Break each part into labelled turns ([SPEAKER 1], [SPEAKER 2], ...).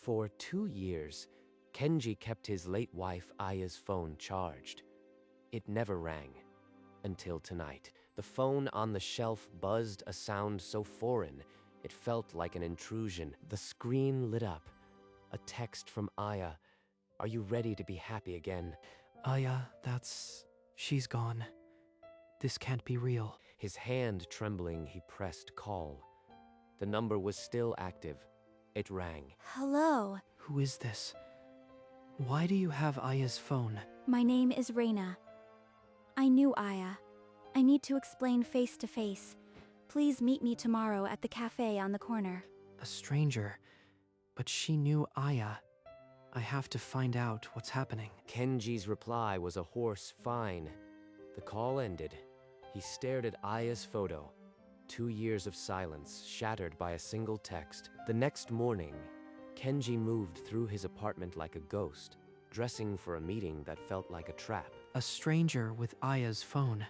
[SPEAKER 1] For 2 years, Kenji kept his late wife Aya's phone charged. It never rang. Until tonight, the phone on the shelf buzzed a sound so foreign, it felt like an intrusion. The screen lit up. A text from Aya. Are you ready to be happy again?
[SPEAKER 2] Aya, she's gone. This can't be real.
[SPEAKER 1] His hand trembling, he pressed call. The number was still active. It rang.
[SPEAKER 3] Hello.
[SPEAKER 2] Who is this? Why do you have Aya's phone?
[SPEAKER 3] My name is Reina. I knew Aya. I need to explain face to face. Please meet me tomorrow at the cafe on the corner.
[SPEAKER 2] A stranger. But she knew Aya. I have to find out what's happening.
[SPEAKER 1] Kenji's reply was a hoarse fine. The call ended. He stared at Aya's photo. 2 years of silence, shattered by a single text. The next morning, Kenji moved through his apartment like a ghost, dressing for a meeting that felt like a trap.
[SPEAKER 2] A stranger with Aya's phone.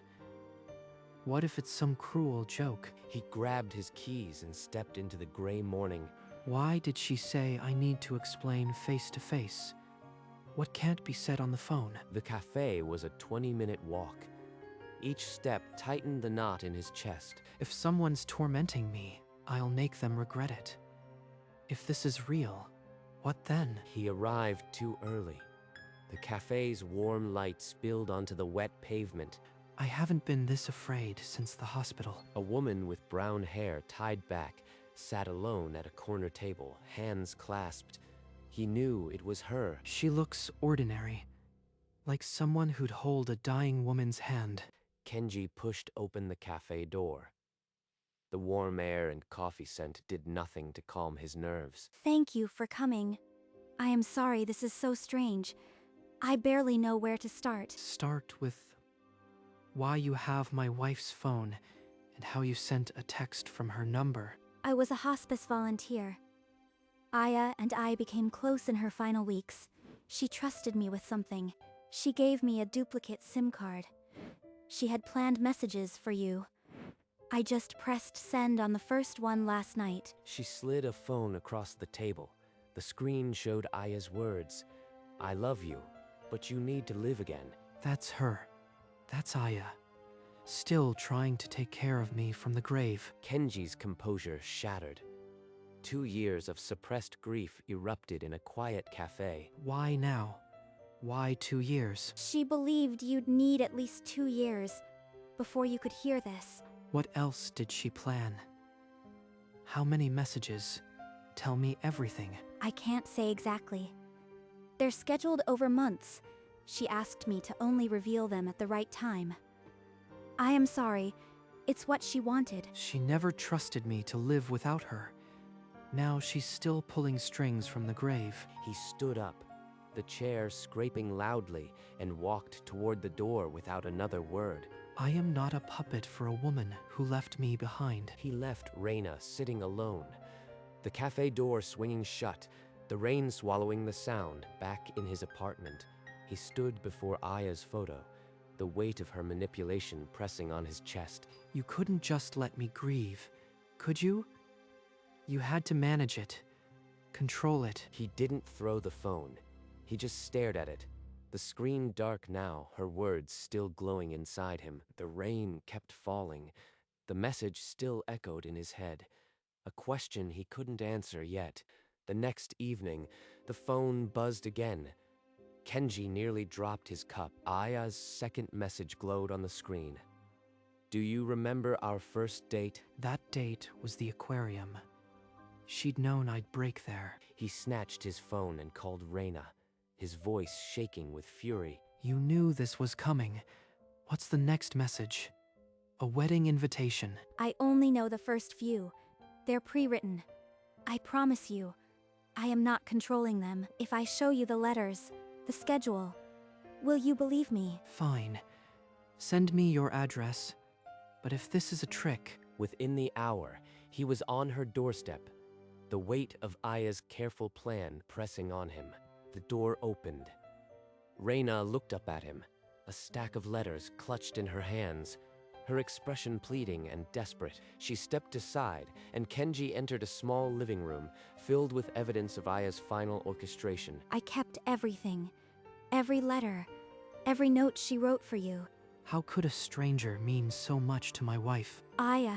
[SPEAKER 2] What if it's some cruel joke?
[SPEAKER 1] He grabbed his keys and stepped into the gray morning.
[SPEAKER 2] Why did she say I need to explain face to face? What can't be said on the phone?
[SPEAKER 1] The cafe was a 20-minute walk. Each step tightened the knot in his chest.
[SPEAKER 2] If someone's tormenting me, I'll make them regret it. If this is real, what then?
[SPEAKER 1] He arrived too early. The cafe's warm light spilled onto the wet pavement.
[SPEAKER 2] I haven't been this afraid since the hospital.
[SPEAKER 1] A woman with brown hair tied back sat alone at a corner table, hands clasped. He knew it was her.
[SPEAKER 2] She looks ordinary, like someone who'd hold a dying woman's hand.
[SPEAKER 1] Kenji pushed open the cafe door. The warm air and coffee scent did nothing to calm his nerves.
[SPEAKER 3] Thank you for coming. I am sorry this is so strange. I barely know where to start.
[SPEAKER 2] Start with why you have my wife's phone and how you sent a text from her number.
[SPEAKER 3] I was a hospice volunteer. Aya and I became close in her final weeks. She trusted me with something. She gave me a duplicate SIM card. She had planned messages for you. I just pressed send on the first one last night.
[SPEAKER 1] She slid a phone across the table. The screen showed Aya's words. I love you, but you need to live again.
[SPEAKER 2] That's her. That's Aya. Still trying to take care of me from the grave.
[SPEAKER 1] Kenji's composure shattered. 2 years of suppressed grief erupted in a quiet cafe.
[SPEAKER 2] Why now? Why 2 years?
[SPEAKER 3] She believed you'd need at least 2 years before you could hear this.
[SPEAKER 2] What else did she plan? How many messages? Tell me everything.
[SPEAKER 3] I can't say exactly. They're scheduled over months. She asked me to only reveal them at the right time. I am sorry. It's what she wanted.
[SPEAKER 2] She never trusted me to live without her. Now she's still pulling strings from the grave.
[SPEAKER 1] He stood up, the chair scraping loudly, and walked toward the door without another word.
[SPEAKER 2] I am not a puppet for a woman who left me behind.
[SPEAKER 1] He left Reina sitting alone, the cafe door swinging shut, the rain swallowing the sound. Back in his apartment, he stood before Aya's photo, the weight of her manipulation pressing on his chest.
[SPEAKER 2] You couldn't just let me grieve, could you? You had to manage it, control it.
[SPEAKER 1] He didn't throw the phone. He just stared at it. The screen dark now, her words still glowing inside him. The rain kept falling. The message still echoed in his head. A question he couldn't answer yet. The next evening, the phone buzzed again. Kenji nearly dropped his cup. Aya's second message glowed on the screen. Do you remember our first date?
[SPEAKER 2] That date was the aquarium. She'd known I'd break there.
[SPEAKER 1] He snatched his phone and called Reina, his voice shaking with fury.
[SPEAKER 2] You knew this was coming. What's the next message? A wedding invitation.
[SPEAKER 3] I only know the first few. They're pre-written. I promise you, I am not controlling them. If I show you the letters, the schedule, will you believe me?
[SPEAKER 2] Fine. Send me your address. But if this is a trick...
[SPEAKER 1] Within the hour, he was on her doorstep, the weight of Aya's careful plan pressing on him. The door opened. Reina looked up at him, a stack of letters clutched in her hands. her expression pleading and desperate. She stepped aside, and Kenji entered a small living room filled with evidence of Aya's final orchestration.
[SPEAKER 3] I kept everything. Every letter. Every note she wrote for you.
[SPEAKER 2] How could a stranger mean so much to my wife?
[SPEAKER 3] Aya.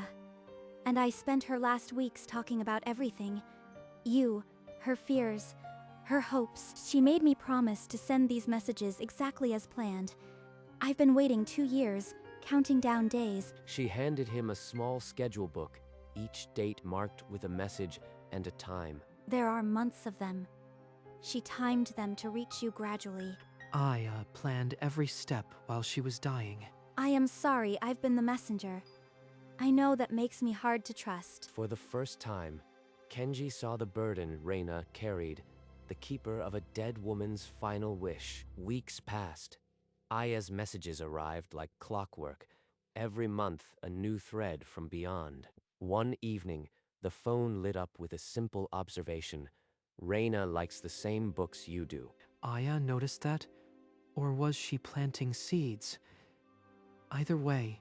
[SPEAKER 3] And I spent her last weeks talking about everything. You, her fears, her hopes. She made me promise to send these messages exactly as planned. I've been waiting 2 years, counting down days.
[SPEAKER 1] She handed him a small schedule book, each date marked with a message and a time.
[SPEAKER 3] There are months of them. She timed them to reach you gradually.
[SPEAKER 2] Aya planned every step while she was dying.
[SPEAKER 3] I am sorry I've been the messenger. I know that makes me hard to trust.
[SPEAKER 1] For the first time, Kenji saw the burden Reina carried, the keeper of a dead woman's final wish. Weeks passed. Aya's messages arrived like clockwork. Every month, a new thread from beyond. One evening, the phone lit up with a simple observation. Reina likes the same books you do.
[SPEAKER 2] Aya noticed that? Or was she planting seeds? Either way,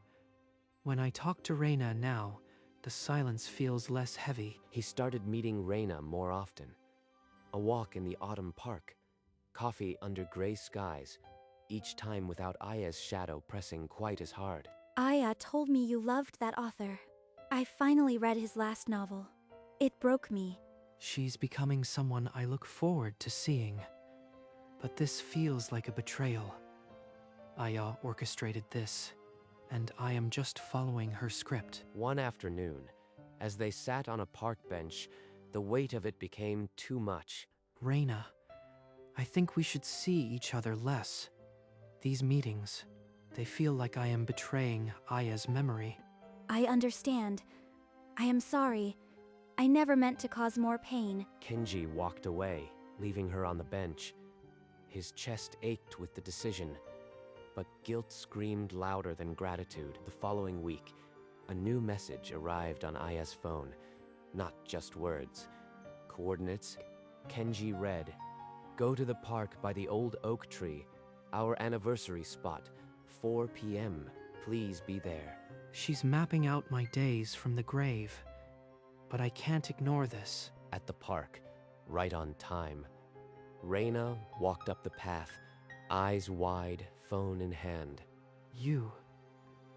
[SPEAKER 2] when I talk to Reina now, the silence feels less heavy.
[SPEAKER 1] He started meeting Reina more often. A walk in the autumn park, coffee under gray skies, each time without Aya's shadow pressing quite as hard.
[SPEAKER 3] Aya told me you loved that author. I finally read his last novel. It broke me.
[SPEAKER 2] She's becoming someone I look forward to seeing. But this feels like a betrayal. Aya orchestrated this, and I am just following her script.
[SPEAKER 1] One afternoon, as they sat on a park bench, the weight of it became too much.
[SPEAKER 2] Reina, I think we should see each other less. These meetings, they feel like I am betraying Aya's memory.
[SPEAKER 3] I understand. I am sorry. I never meant to cause more pain.
[SPEAKER 1] Kenji walked away, leaving her on the bench. His chest ached with the decision, but guilt screamed louder than gratitude. The following week, a new message arrived on Aya's phone. Not just words. Coordinates. Kenji read, "Go to the park by the old oak tree. Our anniversary spot. 4 p.m. Please be there."
[SPEAKER 2] She's mapping out my days from the grave. But I can't ignore this.
[SPEAKER 1] At the park, right on time, Reina walked up the path, eyes wide, phone in hand.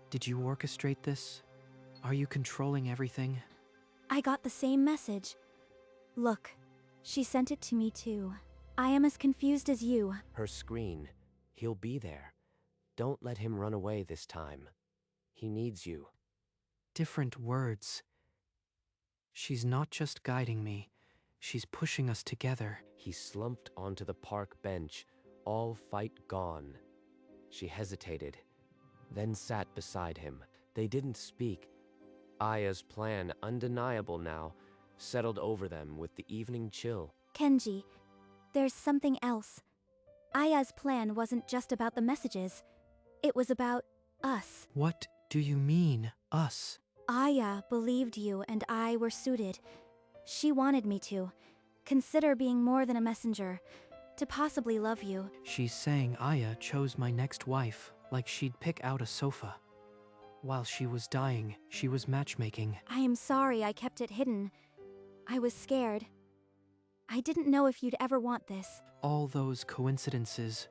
[SPEAKER 2] Did you orchestrate this? Are you controlling everything?
[SPEAKER 3] I got the same message. Look, she sent it to me too. I am as confused as you.
[SPEAKER 1] Her screen. He'll be there. Don't let him run away this time. He needs you.
[SPEAKER 2] Different words. She's not just guiding me, she's pushing us together.
[SPEAKER 1] He slumped onto the park bench, all fight gone. She hesitated, then sat beside him. They didn't speak. Aya's plan, undeniable now, settled over them with the evening chill.
[SPEAKER 3] Kenji, there's something else. Aya's plan wasn't just about the messages. It was about us.
[SPEAKER 2] What do you mean, us?
[SPEAKER 3] Aya believed you and I were suited. She wanted me to. Consider being more than a messenger. To possibly love you.
[SPEAKER 2] She's saying Aya chose my next wife, like she'd pick out a sofa. While she was dying, she was matchmaking.
[SPEAKER 3] I am sorry I kept it hidden. I was scared. I didn't know if you'd ever want this.
[SPEAKER 2] All those coincidences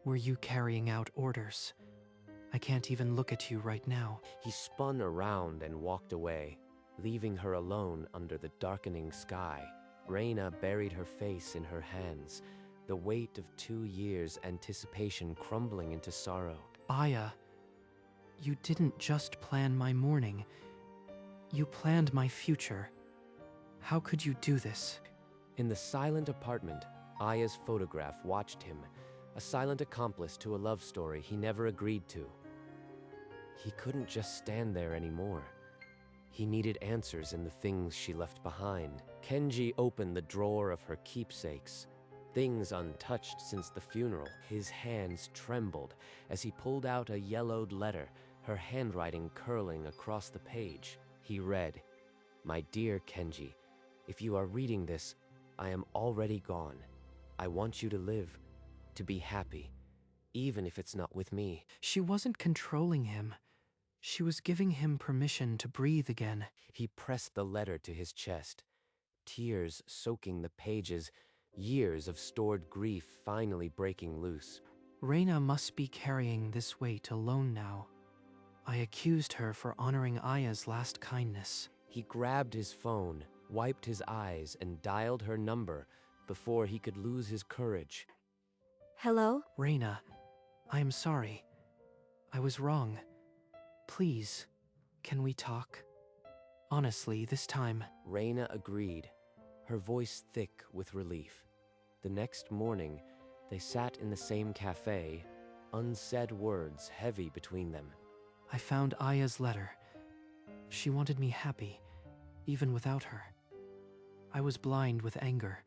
[SPEAKER 2] were you carrying out orders. I can't even look at you right now.
[SPEAKER 1] He spun around and walked away, leaving her alone under the darkening sky. Reina buried her face in her hands, the weight of 2 years' anticipation crumbling into sorrow.
[SPEAKER 2] Aya, you didn't just plan my mourning. You planned my future. How could you do this?
[SPEAKER 1] In the silent apartment, Aya's photograph watched him, a silent accomplice to a love story he never agreed to. He couldn't just stand there anymore. He needed answers in the things she left behind. Kenji opened the drawer of her keepsakes, things untouched since the funeral. His hands trembled as he pulled out a yellowed letter, her handwriting curling across the page. He read, "My dear Kenji, if you are reading this, I am already gone. I want you to live, to be happy, even if it's not with me."
[SPEAKER 2] She wasn't controlling him. She was giving him permission to breathe again.
[SPEAKER 1] He pressed the letter to his chest, tears soaking the pages, years of stored grief finally breaking loose.
[SPEAKER 2] Reina must be carrying this weight alone now. I accused her for honoring Aya's last kindness.
[SPEAKER 1] He grabbed his phone, wiped his eyes, and dialed her number before he could lose his courage.
[SPEAKER 3] Hello?
[SPEAKER 2] Reina, I am sorry. I was wrong. Please, can we talk? Honestly, this time.
[SPEAKER 1] Reina agreed, her voice thick with relief. The next morning, they sat in the same cafe, unsaid words heavy between them.
[SPEAKER 2] I found Aya's letter. She wanted me happy, even without her. I was blind with anger.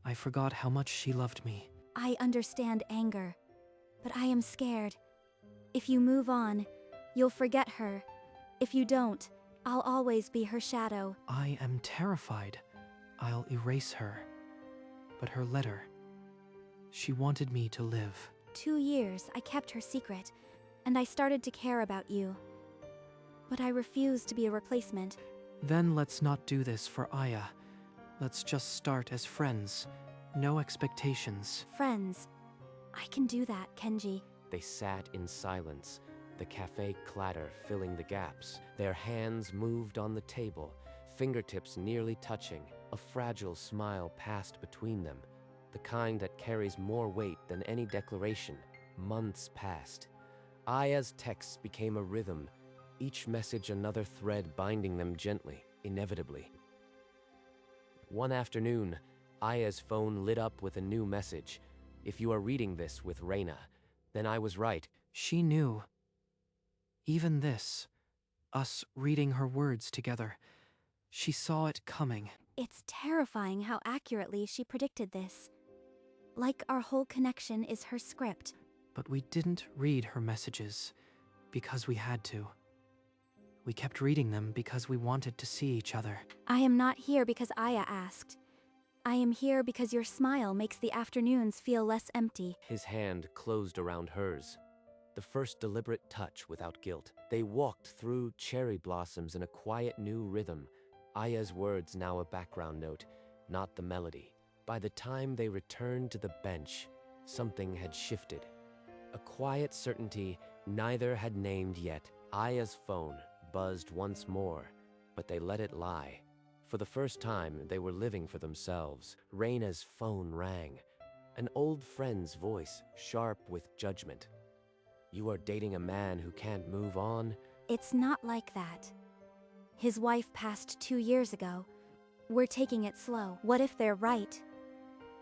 [SPEAKER 2] I forgot how much she loved me.
[SPEAKER 3] I understand anger, but I am scared. If you move on, you'll forget her. If you don't, I'll always be her shadow.
[SPEAKER 2] I am terrified. I'll erase her. But her letter. She wanted me to live.
[SPEAKER 3] 2 years I kept her secret, and I started to care about you. But I refused to be a replacement.
[SPEAKER 2] Then let's not do this for Aya. Let's just start as friends. No expectations.
[SPEAKER 3] Friends. I can do that, Kenji.
[SPEAKER 1] They sat in silence, the cafe clatter filling the gaps. Their hands moved on the table, fingertips nearly touching. A fragile smile passed between them, the kind that carries more weight than any declaration. Months passed. Aya's texts became a rhythm, each message another thread binding them gently, inevitably. One afternoon, Aya's phone lit up with a new message. If you are reading this with Reina, then I was right.
[SPEAKER 2] She knew. Even this, us reading her words together, she saw it coming.
[SPEAKER 3] It's terrifying how accurately she predicted this. Like our whole connection is her script.
[SPEAKER 2] But we didn't read her messages because we had to. We kept reading them because we wanted to see each other.
[SPEAKER 3] I am not here because Aya asked. I am here because your smile makes the afternoons feel less empty.
[SPEAKER 1] His hand closed around hers. The first deliberate touch without guilt. They walked through cherry blossoms in a quiet new rhythm. Aya's words now a background note, not the melody. By the time they returned to the bench, something had shifted. A quiet certainty neither had named yet. Aya's phone buzzed once more, but they let it lie. For the first time, they were living for themselves. Reina's phone rang. An old friend's voice, sharp with judgment. You are dating a man who can't move on?
[SPEAKER 3] It's not like that. His wife passed 2 years ago. We're taking it slow. What if they're right?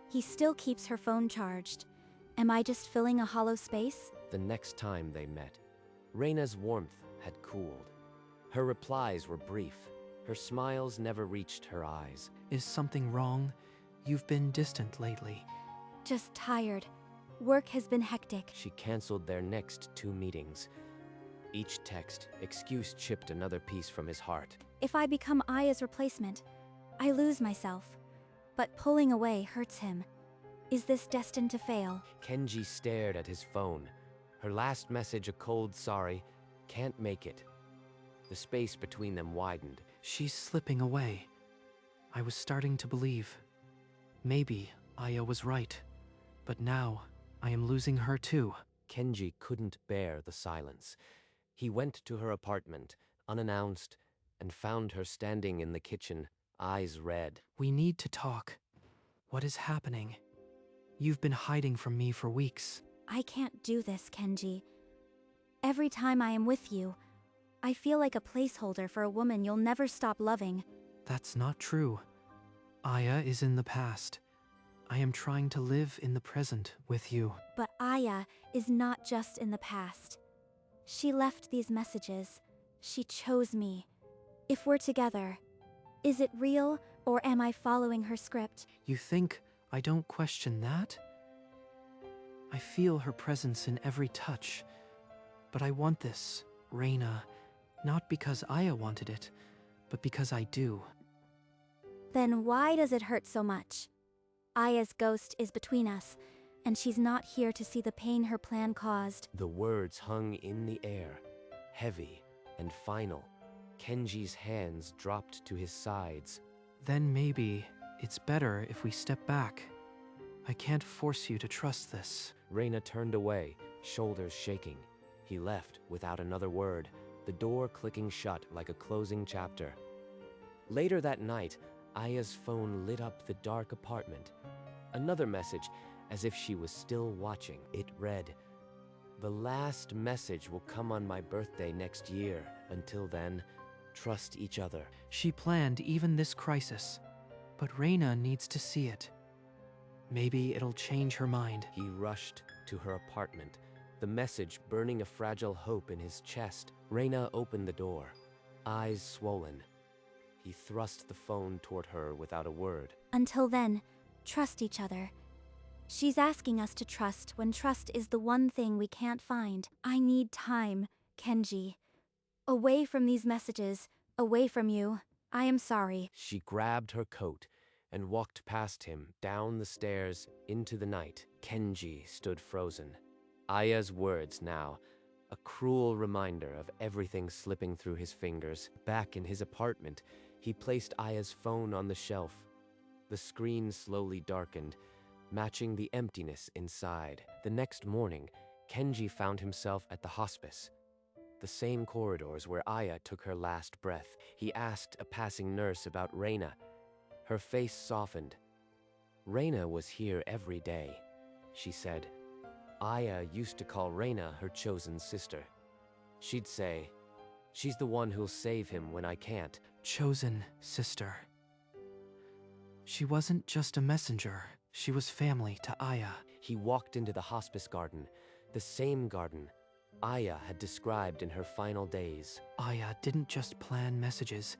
[SPEAKER 3] He still keeps her phone charged. Am I just filling a hollow space?
[SPEAKER 1] The next time they met, Reina's warmth had cooled. Her replies were brief. Her smiles never reached her eyes.
[SPEAKER 2] Is something wrong? You've been distant lately.
[SPEAKER 3] Just tired. Work has been hectic.
[SPEAKER 1] She canceled their next 2 meetings. Each text, excuse chipped another piece from his heart.
[SPEAKER 3] If I become Aya's replacement, I lose myself. But pulling away hurts him. Is this destined to fail?
[SPEAKER 1] Kenji stared at his phone. Her last message a cold sorry, can't make it. The space between them widened.
[SPEAKER 2] She's slipping away. I was starting to believe. Maybe Aya was right. But now, I am losing her too.
[SPEAKER 1] Kenji couldn't bear the silence. He went to her apartment, unannounced, and found her standing in the kitchen, eyes red.
[SPEAKER 2] We need to talk. What is happening? You've been hiding from me for weeks.
[SPEAKER 3] I can't do this, Kenji. Every time I am with you, I feel like a placeholder for a woman you'll never stop loving.
[SPEAKER 2] That's not true. Aya is in the past. I am trying to live in the present with you.
[SPEAKER 3] But Aya is not just in the past. She left these messages. She chose me. If we're together, is it real or am I following her script?
[SPEAKER 2] You think I don't question that? I feel her presence in every touch. But I want this, Reina, not because Aya wanted it, but because I do.
[SPEAKER 3] Then why does it hurt so much? Aya's ghost is between us, and she's not here to see the pain her plan caused.
[SPEAKER 1] The words hung in the air, heavy, and final. Kenji's hands dropped to his sides.
[SPEAKER 2] Then maybe it's better if we step back. I can't force you to trust this.
[SPEAKER 1] Reina turned away, shoulders shaking. He left without another word, the door clicking shut like a closing chapter. Later that night, Aya's phone lit up the dark apartment. Another message, as if she was still watching. It read, "The last message will come on my birthday next year. Until then, trust each other."
[SPEAKER 2] She planned even this crisis, but Reina needs to see it. Maybe it'll change her mind.
[SPEAKER 1] He rushed to her apartment, the message burning a fragile hope in his chest. Reina opened the door, eyes swollen. He thrust the phone toward her without a word.
[SPEAKER 3] Until then, trust each other. She's asking us to trust when trust is the one thing we can't find. I need time, Kenji. Away from these messages, away from you. I am sorry.
[SPEAKER 1] She grabbed her coat and walked past him, down the stairs, into the night. Kenji stood frozen. Aya's words now, a cruel reminder of everything slipping through his fingers. Back in his apartment, he placed Aya's phone on the shelf. The screen slowly darkened, matching the emptiness inside. The next morning, Kenji found himself at the hospice. The same corridors where Aya took her last breath. He asked a passing nurse about Reina. Her face softened. Reina was here every day, she said. Aya used to call Reina her chosen sister. She'd say, "She's the one who'll save him when I can't."
[SPEAKER 2] Chosen sister. She wasn't just a messenger. She was family to Aya.
[SPEAKER 1] He walked into the hospice garden, the same garden Aya had described in her final days.
[SPEAKER 2] Aya didn't just plan messages.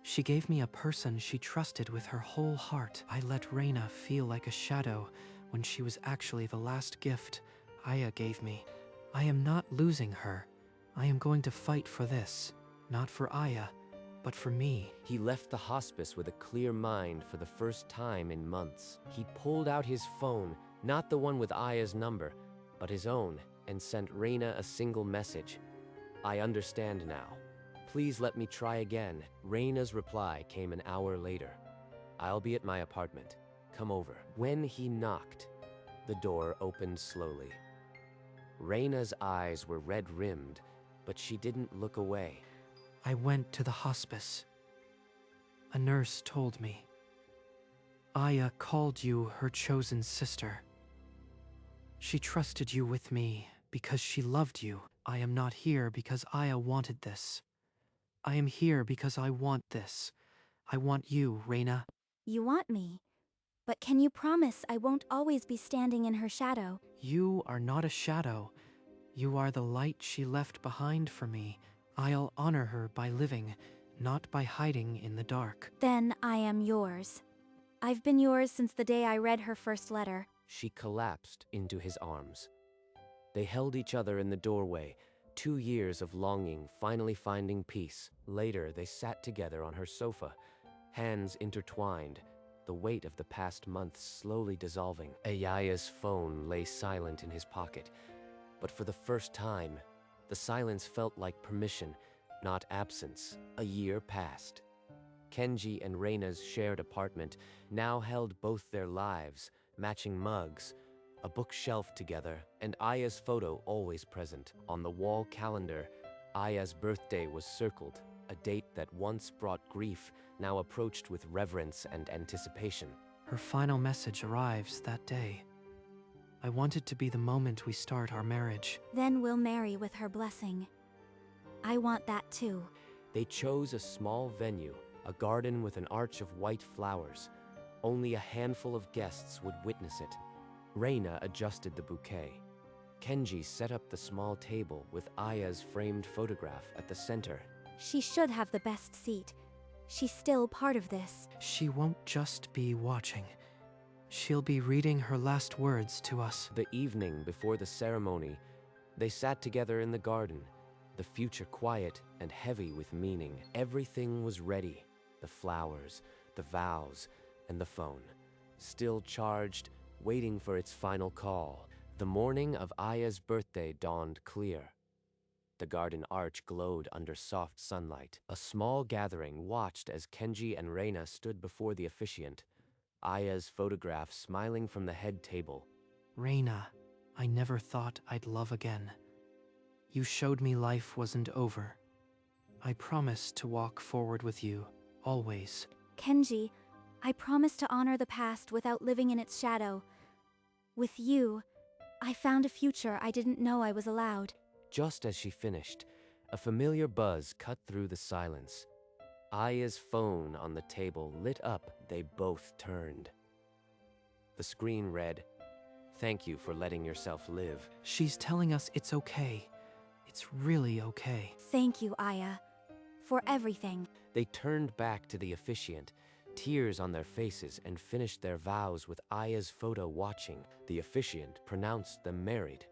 [SPEAKER 2] She gave me a person she trusted with her whole heart. I let Reina feel like a shadow when she was actually the last gift Aya gave me. I am not losing her. I am going to fight for this. Not for Aya, but for me.
[SPEAKER 1] He left the hospice with a clear mind for the first time in months. He pulled out his phone, not the one with Aya's number, but his own, and sent Reina a single message. "I understand now. Please let me try again." Reina's reply came an hour later. "I'll be at my apartment. Come over." When he knocked, the door opened slowly. Reina's eyes were red-rimmed, but she didn't look away.
[SPEAKER 2] I went to the hospice. A nurse told me. Aya called you her chosen sister. She trusted you with me because she loved you. I am not here because Aya wanted this. I am here because I want this. I want you, Reina.
[SPEAKER 3] You want me. But can you promise I won't always be standing in her shadow?
[SPEAKER 2] You are not a shadow. You are the light she left behind for me. I'll honor her by living, not by hiding in the dark.
[SPEAKER 3] Then I am yours. I've been yours since the day I read her first letter.
[SPEAKER 1] She collapsed into his arms. They held each other in the doorway, 2 years of longing finally finding peace. Later, they sat together on her sofa, hands intertwined, the weight of the past months slowly dissolving. Ayaya's phone lay silent in his pocket, but for the first time, the silence felt like permission, not absence. A year passed. Kenji and Reina's shared apartment now held both their lives, matching mugs, a bookshelf together, and Aya's photo always present. On the wall calendar, Aya's birthday was circled, a date that once brought grief, now approached with reverence and anticipation.
[SPEAKER 2] Her final message arrives that day. I want it to be the moment we start our marriage.
[SPEAKER 3] Then we'll marry with her blessing. I want that too.
[SPEAKER 1] They chose a small venue, a garden with an arch of white flowers. Only a handful of guests would witness it. Reina adjusted the bouquet. Kenji set up the small table with Aya's framed photograph at the center.
[SPEAKER 3] She should have the best seat. She's still part of this.
[SPEAKER 2] She won't just be watching. She'll be reading her last words to us.
[SPEAKER 1] The evening before the ceremony, they sat together in the garden, the future quiet and heavy with meaning. Everything was ready. The flowers, the vows, and the phone. Still charged, waiting for its final call. The morning of Aya's birthday dawned clear. The garden arch glowed under soft sunlight. A small gathering watched as Kenji and Reina stood before the officiant, Aya's photograph smiling from the head table.
[SPEAKER 2] Reina, I never thought I'd love again. You showed me life wasn't over. I promise to walk forward with you, always.
[SPEAKER 3] Kenji, I promise to honor the past without living in its shadow. With you, I found a future I didn't know I was allowed.
[SPEAKER 1] Just as she finished, a familiar buzz cut through the silence. Aya's phone on the table lit up. They both turned. The screen read, "Thank you for letting yourself live."
[SPEAKER 2] She's telling us it's okay. It's really okay.
[SPEAKER 3] Thank you, Aya, for everything.
[SPEAKER 1] They turned back to the officiant, tears on their faces, and finished their vows with Aya's photo watching. The officiant pronounced them married.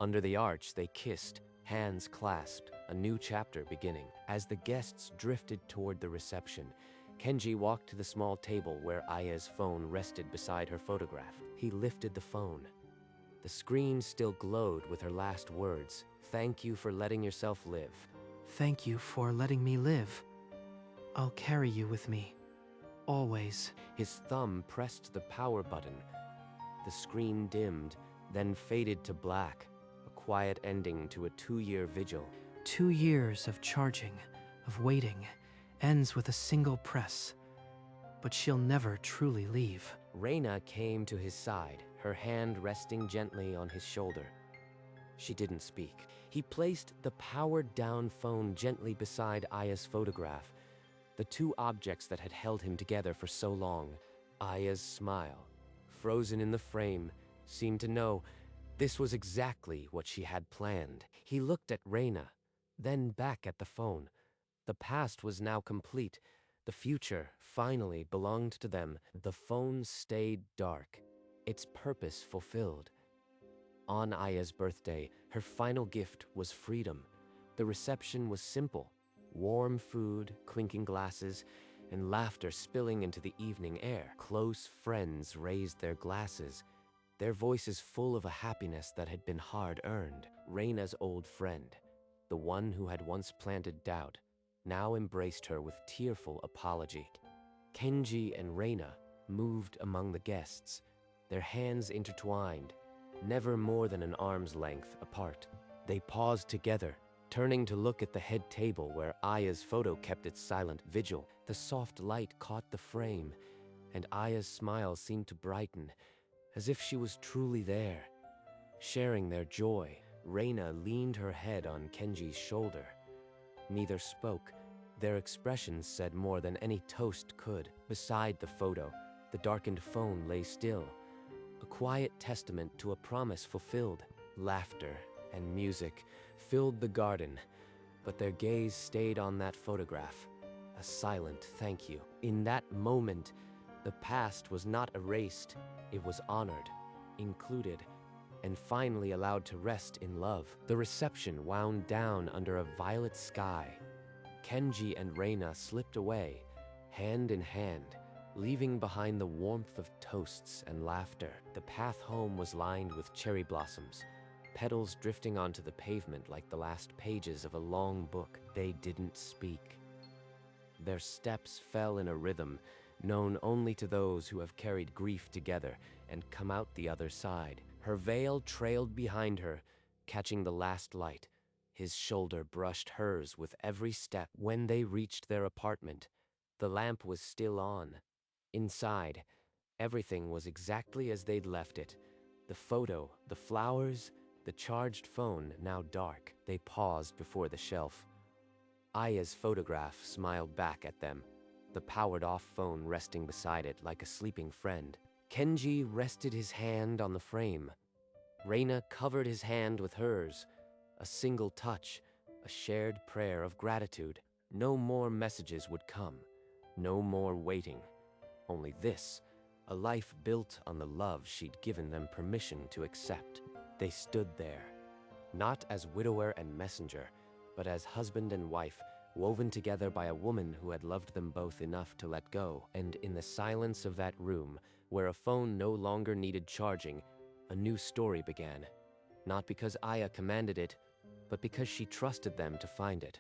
[SPEAKER 1] Under the arch, they kissed, hands clasped, a new chapter beginning. As the guests drifted toward the reception, Kenji walked to the small table where Aya's phone rested beside her photograph. He lifted the phone. The screen still glowed with her last words, "Thank you for letting yourself live."
[SPEAKER 2] Thank you for letting me live. I'll carry you with me, always.
[SPEAKER 1] His thumb pressed the power button. The screen dimmed, then faded to black, a quiet ending to a 2-year vigil.
[SPEAKER 2] 2 years of charging, of waiting, ends with a single press. But she'll never truly leave.
[SPEAKER 1] Reina came to his side, her hand resting gently on his shoulder. She didn't speak. He placed the powered-down phone gently beside Aya's photograph, the two objects that had held him together for so long. Aya's smile, frozen in the frame, seemed to know this was exactly what she had planned. He looked at Reina, then back at the phone. The past was now complete. The future finally belonged to them. The phone stayed dark, its purpose fulfilled. On Aya's birthday, her final gift was freedom. The reception was simple: warm food, clinking glasses, and laughter spilling into the evening air. Close friends raised their glasses, their voices full of a happiness that had been hard-earned. Reina's old friend, the one who had once planted doubt, now embraced her with tearful apology. Kenji and Reina moved among the guests, their hands intertwined, never more than an arm's length apart. They paused together, turning to look at the head table where Aya's photo kept its silent vigil. The soft light caught the frame, and Aya's smile seemed to brighten, as if she was truly there. Sharing their joy, Reina leaned her head on Kenji's shoulder. Neither spoke. Their expressions said more than any toast could. Beside the photo, the darkened phone lay still, a quiet testament to a promise fulfilled. Laughter and music filled the garden, but their gaze stayed on that photograph, a silent thank you. In that moment, the past was not erased, it was honored, included, and finally allowed to rest in love. The reception wound down under a violet sky. Kenji and Reina slipped away, hand in hand, leaving behind the warmth of toasts and laughter. The path home was lined with cherry blossoms, petals drifting onto the pavement like the last pages of a long book. They didn't speak. Their steps fell in a rhythm known only to those who have carried grief together and come out the other side. Her veil trailed behind her, catching the last light. His shoulder brushed hers with every step. When they reached their apartment, the lamp was still on. Inside, everything was exactly as they'd left it. The photo, the flowers, the charged phone, now dark. They paused before the shelf. Aya's photograph smiled back at them, the powered-off phone resting beside it like a sleeping friend. Kenji rested his hand on the frame. Reina covered his hand with hers. A single touch, a shared prayer of gratitude. No more messages would come. No more waiting. Only this, a life built on the love she'd given them permission to accept. They stood there, not as widower and messenger, but as husband and wife, woven together by a woman who had loved them both enough to let go. And in the silence of that room, where a phone no longer needed charging, a new story began. Not because Aya commanded it, but because she trusted them to find it.